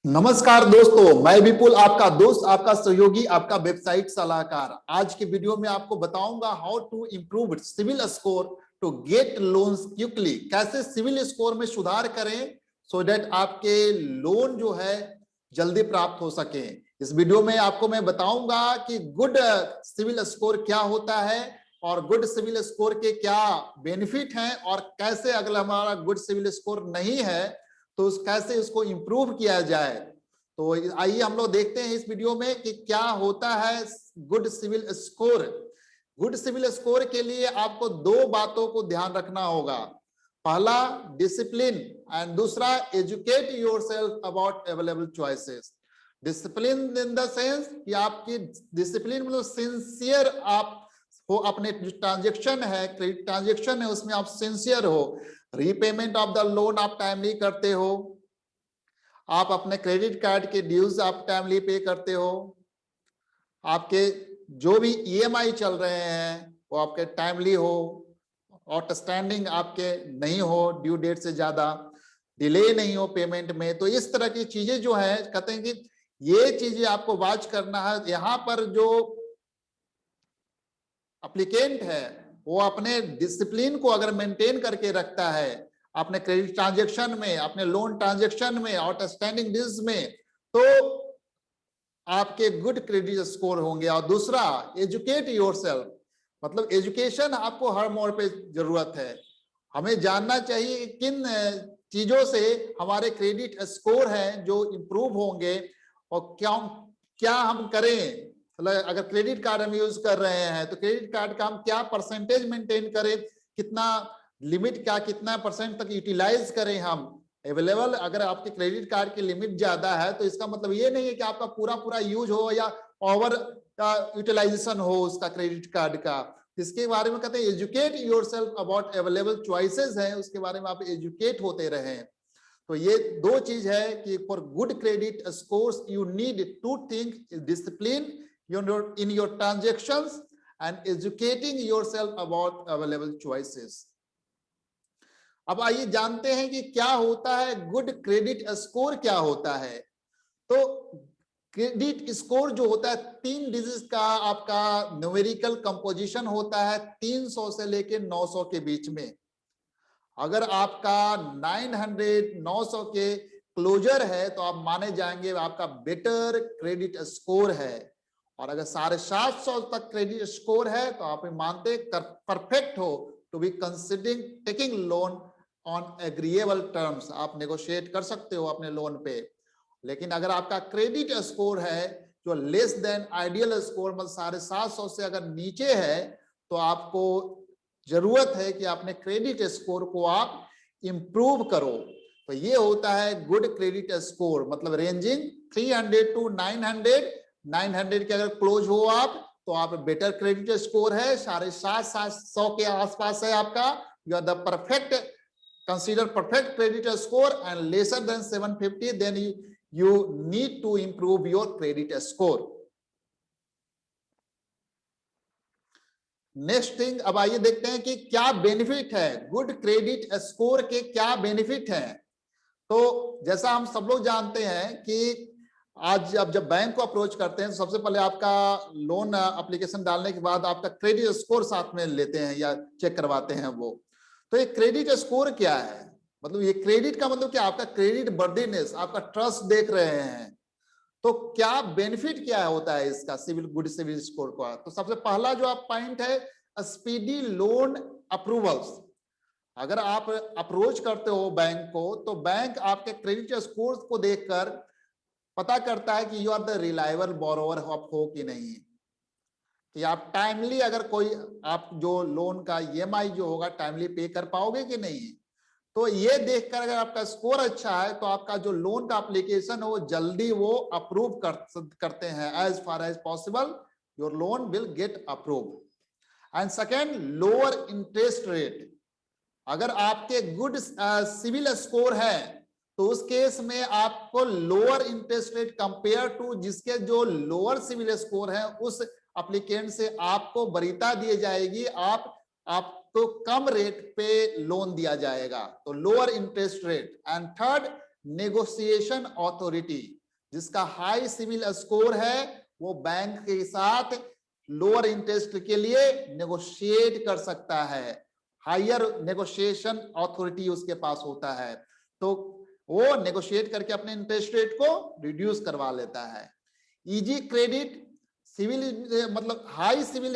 नमस्कार दोस्तों, मैं विपुल, आपका दोस्त, आपका सहयोगी, आपका वेबसाइट सलाहकार। आज के वीडियो में आपको बताऊंगा how to improve CIBIL score to get loans quickly. कैसे सिविल स्कोर में सुधार करें सो दैट आपके लोन जो है जल्दी प्राप्त हो सके। इस वीडियो में आपको मैं बताऊंगा कि गुड सिविल स्कोर क्या होता है और गुड सिविल स्कोर के क्या बेनिफिट हैं और कैसे अगर हमारा गुड सिविल स्कोर नहीं है तो कैसे उसको इंप्रूव किया जाए। तो आइए हम लोग देखते हैं इस वीडियो में कि क्या होता है good CIBIL score. Good CIBIL score के लिए आपको दो बातों को ध्यान रखना होगा। पहला डिसिप्लिन एंड दूसरा educate yourself about available choices. Discipline in the sense कि आपकी डिसिप्लिन मतलब सिंसियर आप हो, अपने ट्रांजेक्शन है, क्रेडिट ट्रांजेक्शन है, उसमें आप सिंसियर हो। रीपेमेंट ऑफ द लोन आप टाइमली करते हो, आप अपने क्रेडिट कार्ड के ड्यूज आप टाइमली पे करते हो, आपके जो भी ईएमआई चल रहे हैं वो आपके टाइमली हो, आउटस्टैंडिंग आपके नहीं हो, ड्यू डेट से ज्यादा डिले नहीं हो पेमेंट में। तो इस तरह की चीजें जो है कहते हैं कि ये चीजें आपको वॉच करना है। यहाँ पर जो एप्लीकेंट है वो अपने डिसिप्लिन को अगर मेंटेन करके रखता है अपने क्रेडिट ट्रांजैक्शन में, अपने लोन ट्रांजैक्शन में, आउटस्टैंडिंग ड्यूज में, तो आपके गुड क्रेडिट स्कोर होंगे। और दूसरा एजुकेट योरसेल्फ, मतलब एजुकेशन आपको हर मोड़ पे जरूरत है। हमें जानना चाहिए कि किन चीजों से हमारे क्रेडिट स्कोर हैं जो इंप्रूव होंगे और क्या क्या हम करें। मतलब अगर क्रेडिट कार्ड हम यूज कर रहे हैं तो क्रेडिट कार्ड का हम क्या परसेंटेज मेंटेन करें, कितना लिमिट का कितना परसेंट तक यूटिलाइज करें हम अवेलेबल। अगर आपके क्रेडिट कार्ड की लिमिट ज्यादा है तो इसका मतलब ये नहीं है कि आपका पूरा पूरा यूज हो या ओवर यूटिलाइजेशन हो उसका क्रेडिट कार्ड का। इसके बारे में कहते हैं educate yourself about available choices है, उसके बारे में आप एजुकेट होते रहें। तो ये दो चीज है कि for good credit scores you need to think discipline in your transactions and educating yourself about available choices। अब आइए जानते हैं कि क्या होता है गुड क्रेडिट स्कोर। क्या होता है तो क्रेडिट स्कोर जो होता है 3 डिजिट का आपका न्यूमेरिकल कंपोजिशन होता है, 300 से लेके 900 के बीच में। अगर आपका 900 के क्लोजर है तो आप माने जाएंगे आपका बेटर क्रेडिट स्कोर है। और अगर 750 तक क्रेडिट स्कोर है तो आप मानते परफेक्ट हो to be considering taking loan on agreeable terms. आप नेगोशिएट कर सकते हो अपने लोन पे। लेकिन अगर आपका क्रेडिट स्कोर है जो लेस देन आइडियल स्कोर, मतलब 750 से अगर नीचे है, तो आपको जरूरत है कि अपने क्रेडिट स्कोर को आप इंप्रूव करो। तो ये होता है गुड क्रेडिट स्कोर, मतलब रेंजिंग 300 टू 900। 900 के अगर क्लोज हो आप तो आप बेटर क्रेडिट स्कोर है, 750 के आसपास है आपका, you are the perfect, consider perfect credit score. And lesser than 750 then you need to improve your credit score। Next thing, अब आइए देखते हैं कि क्या बेनिफिट है गुड क्रेडिट स्कोर के, क्या बेनिफिट हैं। तो जैसा हम सब लोग जानते हैं कि आज अब जब बैंक को अप्रोच करते हैं तो सबसे पहले आपका लोन एप्लीकेशन डालने के बाद आपका क्रेडिट स्कोर साथ में लेते हैं या चेक करवाते हैं वो। तो ये क्रेडिट स्कोर क्या है, मतलब ये क्रेडिट का मतलब क्या, आपका क्रेडिट वर्दीनेस, आपका ट्रस्ट देख रहे हैं। तो क्या बेनिफिट क्या होता है इसका सिविल गुड सिविल स्कोर का। तो सबसे पहला जो आप पॉइंट है स्पीडी लोन अप्रूवल्स। अगर आप अप्रोच करते हो बैंक को तो बैंक आपके क्रेडिट स्कोर को देखकर पता करता है कि you are the reliable borrower हो कि नहीं, कि आप टाइमली अगर कोई आप जो लोन का ईएमआई जो होगा टाइमली पे कर पाओगे कि नहीं। तो ये देखकर अगर आपका स्कोर अच्छा है तो आपका जो लोन का एप्लीकेशन है वो जल्दी वो अप्रूव करते हैं। As far as possible your loan will get approve. And second, lower interest rate. अगर आपके गुड सिविल स्कोर है तो उस केस में आपको lower interest rate compare to जिसके जो लोअर सिविल स्कोर है उस एप्लीकेंट से आपको वरीयता दी जाएगी, आपको कम रेट पे लोन दिया जाएगा। तो lower interest rate. And third, negotiation authority, जिसका हाई सिविल स्कोर है वो बैंक के साथ लोअर इंटरेस्ट के लिए नेगोशिएट कर सकता है, हायर नेगोशिएशन अथॉरिटी उसके पास होता है, तो वो नेगोशिएट करके अपने इंटरेस्ट रेट को रिड्यूस करवा लेता है। इजी क्रेडिट, सिविल मतलब हाई सिविल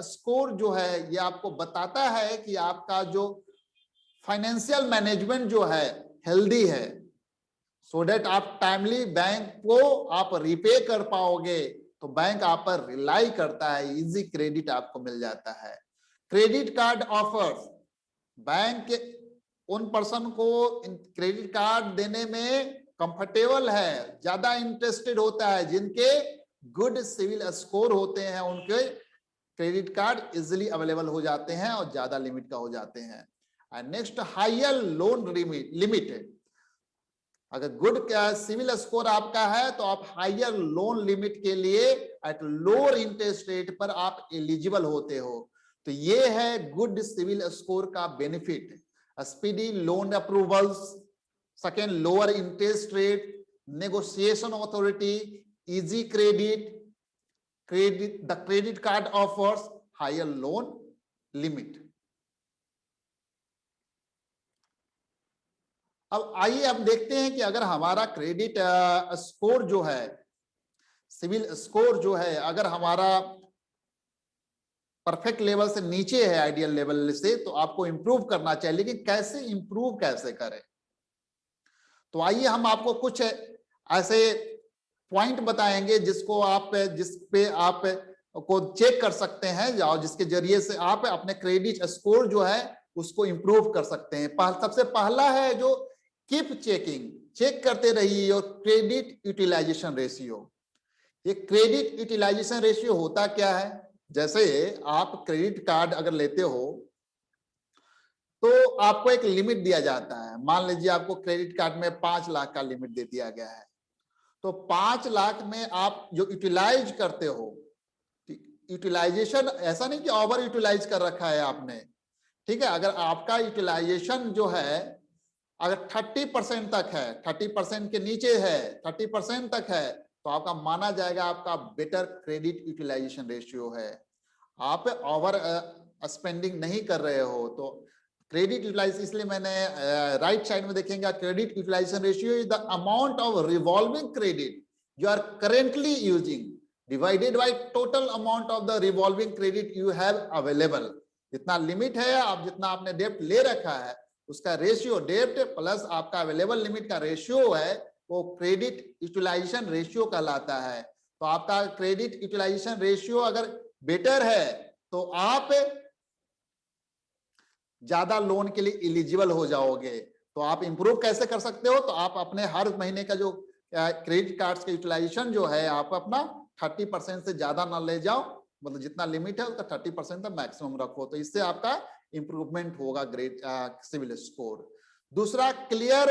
स्कोर जो है ये आपको बताता है कि आपका जो फाइनेंशियल मैनेजमेंट जो है हेल्दी है, सो दैट आप टाइमली बैंक को आप रिपे कर पाओगे, तो बैंक आप पर रिलाई करता है, इजी क्रेडिट आपको मिल जाता है। क्रेडिट कार्ड ऑफर्स, बैंक उन पर्सन को क्रेडिट कार्ड देने में कंफर्टेबल है, ज्यादा इंटरेस्टेड होता है, जिनके गुड सिविल स्कोर होते हैं उनके क्रेडिट कार्ड इजिली अवेलेबल हो जाते हैं और ज्यादा लिमिट का हो जाते हैं। And next higher loan limit, अगर गुड सिविल स्कोर आपका है तो आप हायर लोन लिमिट के लिए एट लोअर इंटरेस्ट रेट पर आप एलिजिबल होते हो, तो ये है गुड सिविल स्कोर का benefit. Speedy loan approvals, second lower interest rate, negotiation authority, easy credit, the credit card offers higher loan limit. अब आइए अब देखते हैं कि अगर हमारा क्रेडिट स्कोर जो है, सिविल स्कोर जो है, अगर हमारा परफेक्ट लेवल से नीचे है, आइडियल लेवल से, तो आपको इंप्रूव करना चाहिए, लेकिन कैसे इंप्रूव कैसे करें? तो आइए हम आपको कुछ ऐसे पॉइंट बताएंगे जिसको आप जिसपे आप को चेक कर सकते हैं, और जिसके जरिए से आप अपने क्रेडिट स्कोर जो है उसको इंप्रूव कर सकते हैं। सबसे पहला है जो कीप चेकिंग, चेक करते रहिए और क्रेडिट यूटिलाइजेशन रेशियो। ये क्रेडिट यूटिलाइजेशन रेशियो होता क्या है? जैसे आप क्रेडिट कार्ड अगर लेते हो तो आपको एक लिमिट दिया जाता है, मान लीजिए आपको क्रेडिट कार्ड में 5 लाख का लिमिट दे दिया गया है, तो 5 लाख में आप जो यूटिलाइज करते हो, यूटिलाइजेशन ऐसा नहीं कि ओवर यूटिलाइज कर रखा है आपने, ठीक है, अगर आपका यूटिलाइजेशन जो है अगर 30% तक है, 30% के नीचे है, 30% तक है, तो आपका माना जाएगा आपका बेटर क्रेडिट यूटिलाइजेशन रेशियो है, आप ओवर स्पेंडिंग नहीं कर रहे हो। तो क्रेडिट यूटिलाइज, इसलिए मैंने राइट साइड में देखेंगे credit utilisation ratio is the amount of revolving credit you are currently using divided by total amount of the revolving credit you have available. जितना लिमिट है, आप जितना आपने डेब्ट ले रखा है उसका रेशियो, डेब्ट प्लस आपका अवेलेबल लिमिट का रेशियो है, वो क्रेडिट यूटिलाइजेशन रेशियो कहलाता है। तो आपका क्रेडिट यूटिलाइजेशन रेशियो अगर बेटर है तो आप ज्यादा लोन के लिए एलिजिबल हो जाओगे। तो आप इंप्रूव कैसे कर सकते हो? तो आप अपने हर महीने का जो क्रेडिट कार्ड्स का यूटिलाइजेशन जो है आप अपना 30% से ज्यादा ना ले जाओ, मतलब जितना लिमिट है उसका 30% तक मैक्सिमम रखो, तो इससे आपका इंप्रूवमेंट होगा ग्रेड सिविल स्कोर। दूसरा, क्लियर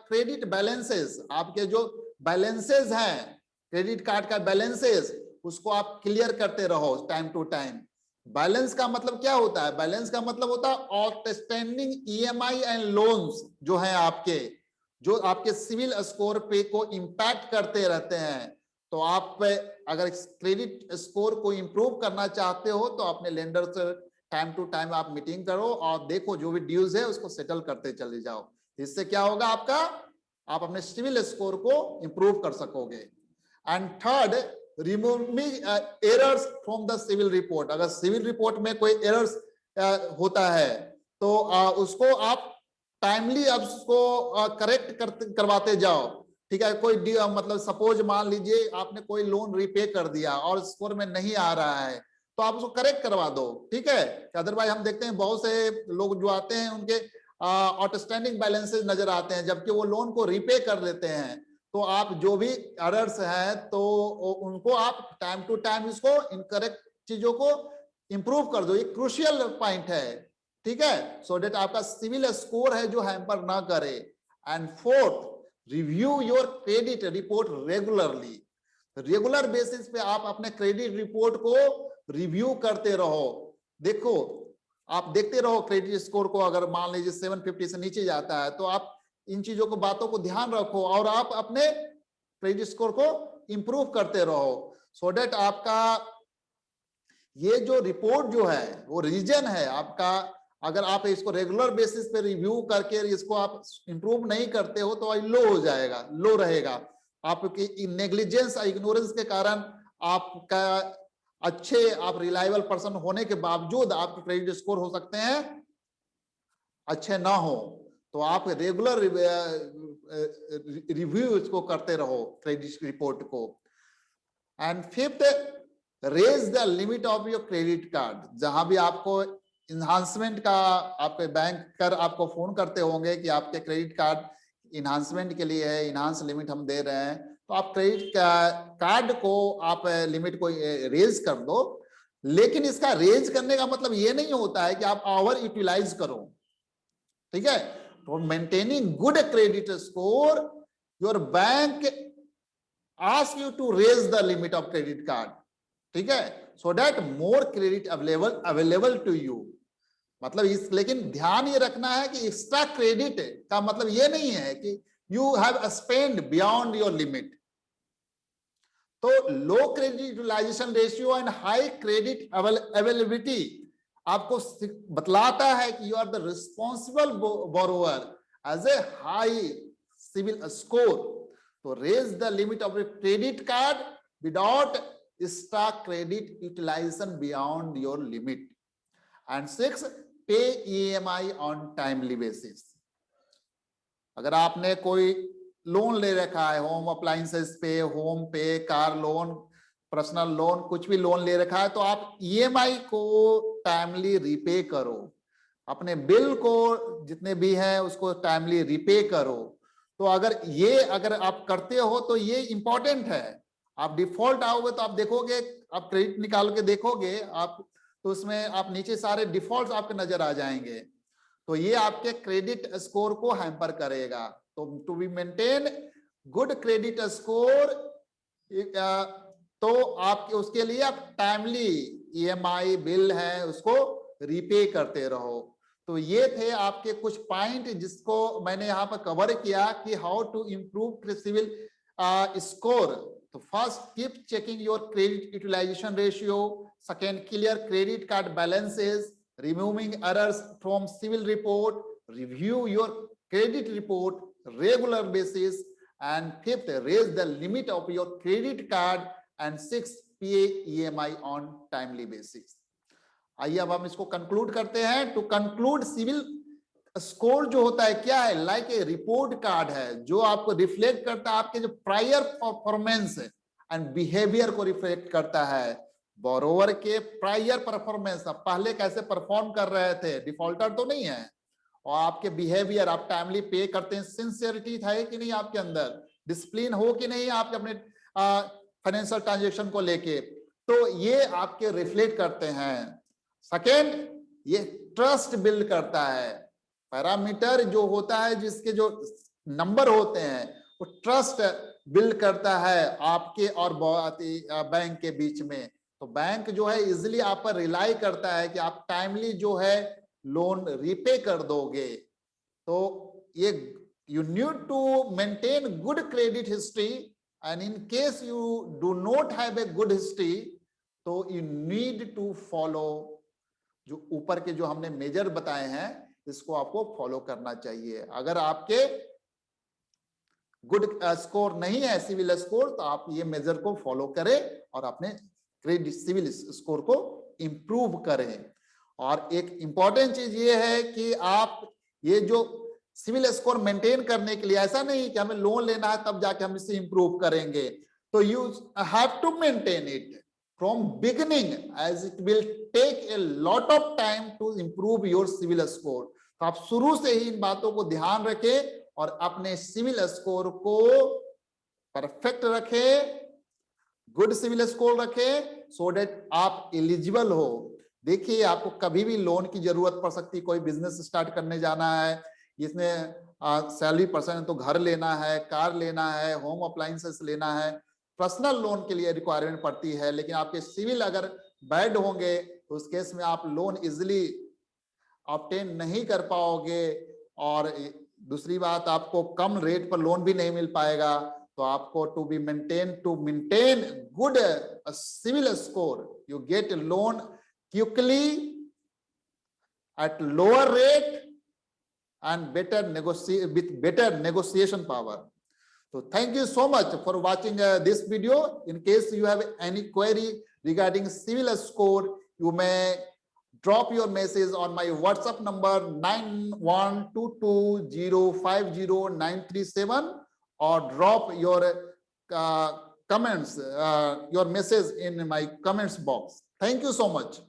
क्रेडिट बैलेंसेस, आपके जो बैलेंसेस हैं क्रेडिट कार्ड का बैलेंसेस, उसको आप क्लियर करते रहो टाइम टू टाइम। बैलेंस का मतलब क्या होता है? बैलेंस का मतलब होता है आउटस्टैंडिंग ईएमआई एंड लोन्स जो हैं आपके, जो आपके सिविल स्कोर पे को इंपैक्ट करते रहते हैं। तो आप अगर क्रेडिट स्कोर को इंप्रूव करना चाहते हो तो अपने लेंडर से टाइम टू टाइम आप मीटिंग करो और देखो जो भी ड्यूज है उसको सेटल करते चले जाओ। इससे क्या होगा आपका, आप अपने सिविल स्कोर को इंप्रूव कर सकोगे। And third, removing errors from the CIBIL report. अगर सिविल रिपोर्ट में कोई एरर्स होता है तो उसको आप टाइमली अब उसको करेक्ट करवाते जाओ, ठीक है। कोई मतलब सपोज मान लीजिए आपने कोई लोन रीपे कर दिया और स्कोर में नहीं आ रहा है तो आप उसको करेक्ट करवा दो, ठीक है। अदरवाइज हम देखते हैं बहुत से लोग जो आते हैं उनके आउटस्टैंडिंग बैलेंसेस नजर आते हैं जबकि वो लोन को रीपे कर देते हैं। तो आप जो भी एरर्स हैं तो उनको आप टाइम टू टाइम इसको इनकरेक्ट चीजों को इंप्रूव कर दो, ये क्रूशियल पॉइंट है, ठीक है, सो दैट आपका सिविल स्कोर है जो हैम्पर ना करे। And fourth, review your credit report regularly. Regular basis पे आप अपने क्रेडिट रिपोर्ट को रिव्यू करते रहो। देखो, आप देखते रहो क्रेडिट स्कोर को, अगर मान लीजिए 750 से नीचे जाता है तो आप इन चीजों को, बातों को ध्यान रखो और आप अपने क्रेडिट स्कोर को इंप्रूव करते रहो, सो डेट आपका ये जो रिपोर्ट जो है वो रीजन है आपका। अगर आप इसको रेगुलर बेसिस पे रिव्यू करके इसको आप इंप्रूव नहीं करते हो तो लो हो जाएगा, लो रहेगा। आपकी नेग्लिजेंस, इग्नोरेंस के कारण आपका अच्छे, आप रिलायबल पर्सन होने के बावजूद आपके क्रेडिट स्कोर हो सकते हैं अच्छे ना हो। तो आप रेगुलर रिव्यू इसको करते रहो क्रेडिट रिपोर्ट को। And fifth, raise the limit of your credit card. जहां भी आपको इन्हांसमेंट का, आपके बैंक कर आपको फोन करते होंगे कि आपके क्रेडिट कार्ड इन्हांसमेंट के लिए है, इन्हांस लिमिट हम दे रहे हैं, तो आप क्रेडिट कार्ड को आप लिमिट को रेज कर दो। लेकिन इसका रेज करने का मतलब ये नहीं होता है कि आप ओवर यूटिलाइज करो, ठीक है। तो maintaining good credit score, your bank ask you to raise the limit of credit card, ठीक है, so that more credit available to you. मतलब इस, लेकिन ध्यान ये रखना है कि एक्स्ट्रा क्रेडिट का मतलब ये नहीं है कि you have spend beyond your limit. तो low credit utilisation ratio and high credit availability आपको बतलाता है कि you are the responsible borrower as a high CIBIL score. तो raise the limit of credit card without extra credit utilization beyond your limit. And 6, pay EMI on timely basis. अगर आपने कोई loan ले रखा है, होम अप्लायंसेस पे, home पे, car loan, personal loan, कुछ भी लोन ले रखा है, तो आप EMI को टाइमली रिपे करो, अपने बिल को जितने भी हैं उसको टाइमली रिपे करो। तो अगर आप करते हो तो ये इंपॉर्टेंट है। आप डिफॉल्ट आओगे तो आप देखोगे, आप क्रेडिट निकाल के देखोगे आप, तो उसमें आप नीचे सारे डिफॉल्ट आपके नजर आ जाएंगे, तो ये आपके क्रेडिट स्कोर को हैम्पर करेगा। तो to be maintain good credit score, तो आपके उसके लिए आप टाइमली EMI बिल है उसको रीपे करते रहो। तो ये थे आपके कुछ पॉइंट जिसको मैंने यहाँ पर कवर किया कि how to improve CIBIL score. तो first, keep checking your credit utilisation ratio. Second, clear credit card balances, removing errors from CIBIL report, review your credit report regular basis. And fifth, raise the limit of your credit card. And six, pay EMI on timely basis. आइए अब हम इसको conclude करते हैं। To conclude, civil score जो होता है क्या है, लाइक ए रिपोर्ट कार्ड है जो आपको रिफ्लेक्ट करता है आपके जो प्रायर परफॉर्मेंस एंड बिहेवियर को रिफ्लेक्ट करता है। बोरोवर के प्रायर परफॉर्मेंस, आप पहले कैसे परफॉर्म कर रहे थे, डिफॉल्टर तो नहीं है, और आपके बिहेवियर, आप टाइमली पे करते हैं, सिंसियरिटी है कि नहीं आपके अंदर, डिसिप्लिन हो कि नहीं आपके अपने फाइनेंशियल ट्रांजेक्शन को लेके, तो ये आपके रिफ्लेक्ट करते हैं। सेकेंड, ये ट्रस्ट बिल्ड करता है। पैरामीटर जो होता है, जिसके जो नंबर होते हैं, वो ट्रस्ट बिल्ड करता है आपके और बैंक के बीच में। तो बैंक जो है इजिली आप पर रिलाई करता है कि आप टाइमली जो है लोन रीपे कर दोगे। तो ये you need to maintain good credit history, and in case you do not have a good history, तो यू नीड टू फॉलो जो ऊपर के जो हमने मेजर बताए हैं, इसको आपको फॉलो करना चाहिए। अगर आपके गुड स्कोर नहीं है, सिविल स्कोर, तो आप ये मेजर को फॉलो करें और अपने क्रेडिट सिविल स्कोर को इंप्रूव करें। और एक इंपॉर्टेंट चीज ये है कि आप ये जो सिविल स्कोर मेंटेन करने के लिए, ऐसा नहीं कि हमें लोन लेना है तब जाके हम इससे इंप्रूव करेंगे, तो you have to maintain it from beginning, as it will take a lot of time to improve your civil score. तो आप शुरू से ही इन बातों को ध्यान रखें और अपने सिविल स्कोर को परफेक्ट रखें, गुड सिविल स्कोर रखें, सो डेट आप एलिजिबल हो। देखिए, आपको कभी भी लोन की जरूरत पड़ सकती है, कोई बिजनेस स्टार्ट करने जाना है, इसमें सैलरी पर्सन है तो घर लेना है, कार लेना है, होम अप्लायंसेस लेना है, पर्सनल लोन के लिए रिक्वायरमेंट पड़ती है। लेकिन आपके सिविल अगर बैड होंगे तो उस केस में आप लोन इजिली ऑब्टेन नहीं कर पाओगे, और दूसरी बात, आपको कम रेट पर लोन भी नहीं मिल पाएगा, तो आपको to maintain good CIBIL score, you get loan quickly at lower rate and with better negotiation power. So thank you so much for watching this video. In case you have any query regarding civil score, you may drop your message on my WhatsApp number 9122050937 or drop your comments, your message in my comments box. Thank you so much.